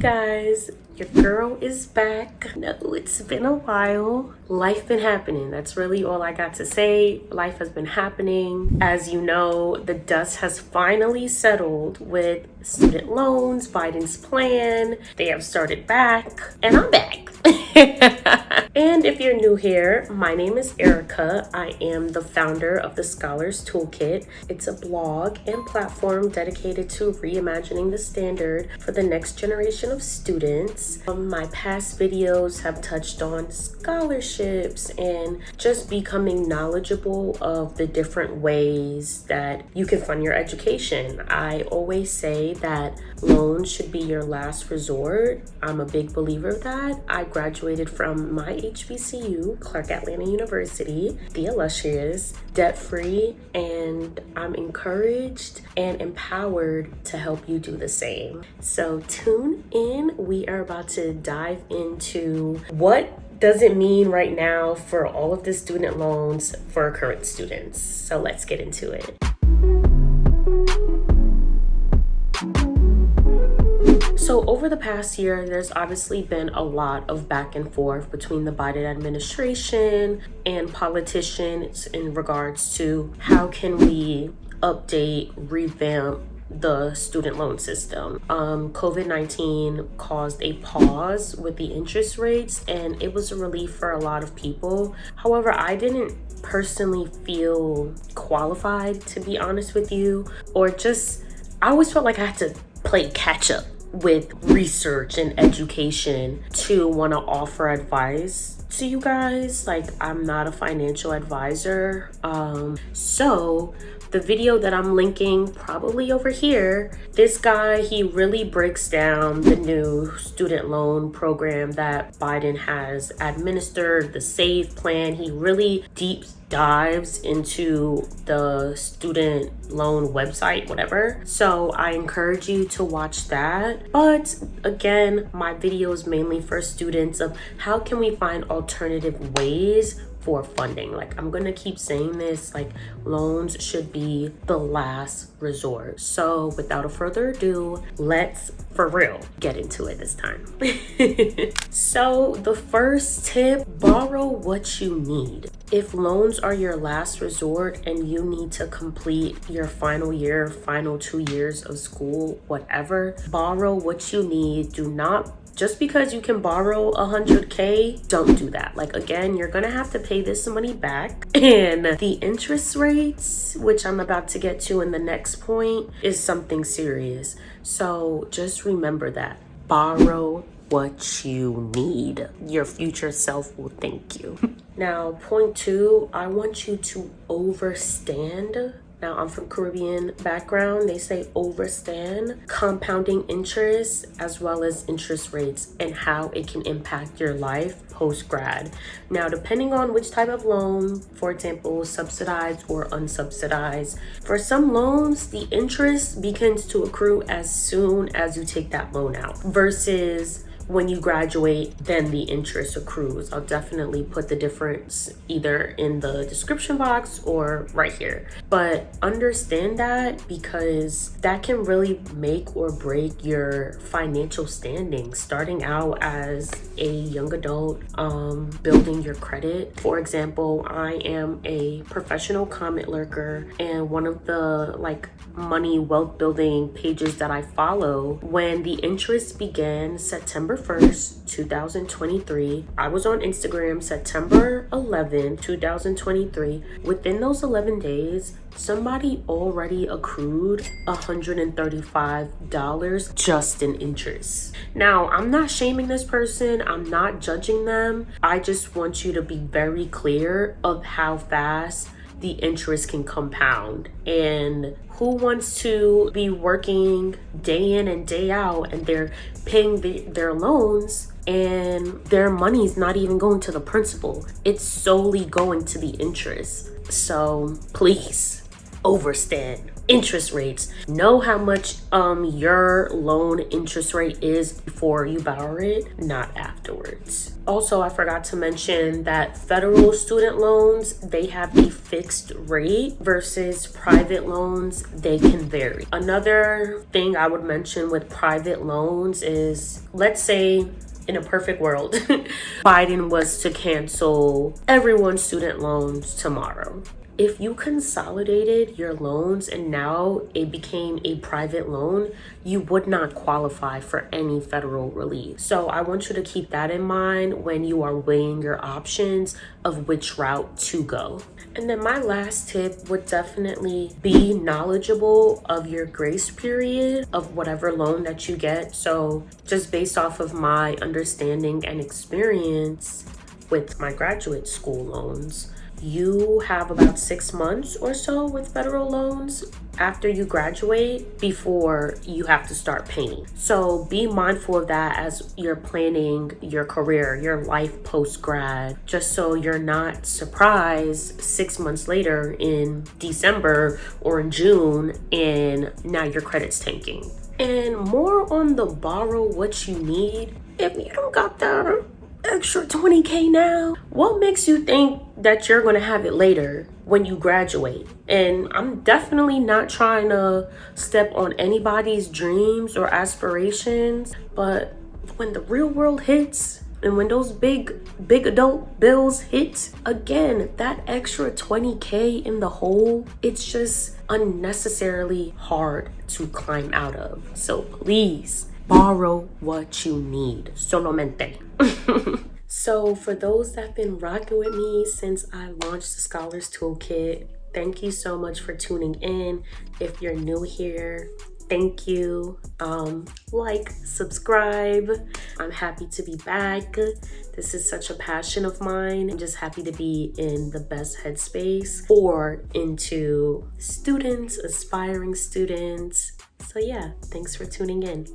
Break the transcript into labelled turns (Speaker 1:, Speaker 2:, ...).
Speaker 1: guys, your girl is back. No, it's been a while. Life been happening. That's really all I got to say. Life has been happening. As you know, the dust has finally settled with student loans, Biden's plan. They have started back, and I'm back. And if you're new here, my name is Erica. I am the founder of the Scholars Toolkit. It's a blog and platform dedicated to reimagining the standard for the next generation of students. My past videos have touched on scholarships and just becoming knowledgeable of the different ways that you can fund your education. I always say that loans should be your last resort. I'm a big believer of that. I graduated from my HBCU, Clark Atlanta University, the illustrious, debt-free, and I'm encouraged and empowered to help you do the same. So tune in. We are about to dive into what does it mean right now for all of the student loans for current students. So let's get into it. So over the past year, there's obviously been a lot of back and forth between the Biden administration and politicians in regards to how can we update, revamp the student loan system. COVID-19 caused a pause with the interest rates, and it was a relief for a lot of people. However, I didn't personally feel qualified, to be honest with you, or just, I always felt like I had to play catch up with research and education to want to offer advice to you guys. Like, I'm not a financial advisor. So the video that I'm linking probably over here, this guy, he really breaks down the new student loan program that Biden has administered, the SAVE plan. He really deep dives into the student loan website, whatever. So I encourage you to watch that. But again, my video is mainly for students of how can we find alternative ways for funding. Like, I'm gonna keep saying this, like, loans should be the last resort. So without a further ado, let's for real get into it this time. So the first tip, borrow what you need. If loans are your last resort and you need to complete your final year, final 2 years of school, whatever, borrow what you need. Do not, just because you can borrow 100K, don't do that. Like, again, you're gonna have to pay this money back, and the interest rates, which I'm about to get to in the next point, is something serious. So just remember that. Borrow what you need. Your future self will thank you. Now, point 2, I want you to overstand. Now, I'm from Caribbean background. They say overstand compounding interest as well as interest rates and how it can impact your life post-grad. Now, depending on which type of loan, for example, subsidized or unsubsidized, for some loans, the interest begins to accrue as soon as you take that loan out versus when you graduate, then the interest accrues. I'll definitely put the difference either in the description box or right here. But understand that, because that can really make or break your financial standing starting out as a young adult, building your credit. For example, I am a professional comment lurker, and one of the money wealth building pages that I follow, when the interest began September 1st, 2023, I was on Instagram September 11, 2023. Within those 11 days, somebody already accrued $135 just in interest. Now, I'm not shaming this person. I'm not judging them. I just want you to be very clear of how fast the interest can compound. And who wants to be working day in and day out and they're paying their loans and their money's not even going to the principal? It's solely going to the interest. So please overstand interest rates. Know how much your loan interest rate is before you borrow it, not afterwards. Also, I forgot to mention that federal student loans, they have a fixed rate versus private loans, they can vary. Another thing I would mention with private loans is, let's say in a perfect world, Biden was to cancel everyone's student loans tomorrow. If you consolidated your loans and now it became a private loan, you would not qualify for any federal relief. So I want you to keep that in mind when you are weighing your options of which route to go. And then my last tip would definitely be knowledgeable of your grace period of whatever loan that you get. So just based off of my understanding and experience with my graduate school loans, you have about 6 months or so with federal loans after you graduate before you have to start paying. So be mindful of that as you're planning your career, your life post-grad, just so you're not surprised 6 months later in December or in June and now your credit's tanking. And more on the borrow what you need. If you don't got the extra 20K now, what makes you think that you're gonna have it later when you graduate? And I'm definitely not trying to step on anybody's dreams or aspirations, but when the real world hits and when those big adult bills hit, again, that extra 20K in the hole, it's just unnecessarily hard to climb out of. So please borrow what you need. Solamente. So for those that have been rocking with me since I launched the Scholars Toolkit, thank you so much for tuning in. If you're new here, thank you. Like, subscribe. I'm happy to be back. This is such a passion of mine. I'm just happy to be in the best headspace or into students, aspiring students. So yeah, thanks for tuning in.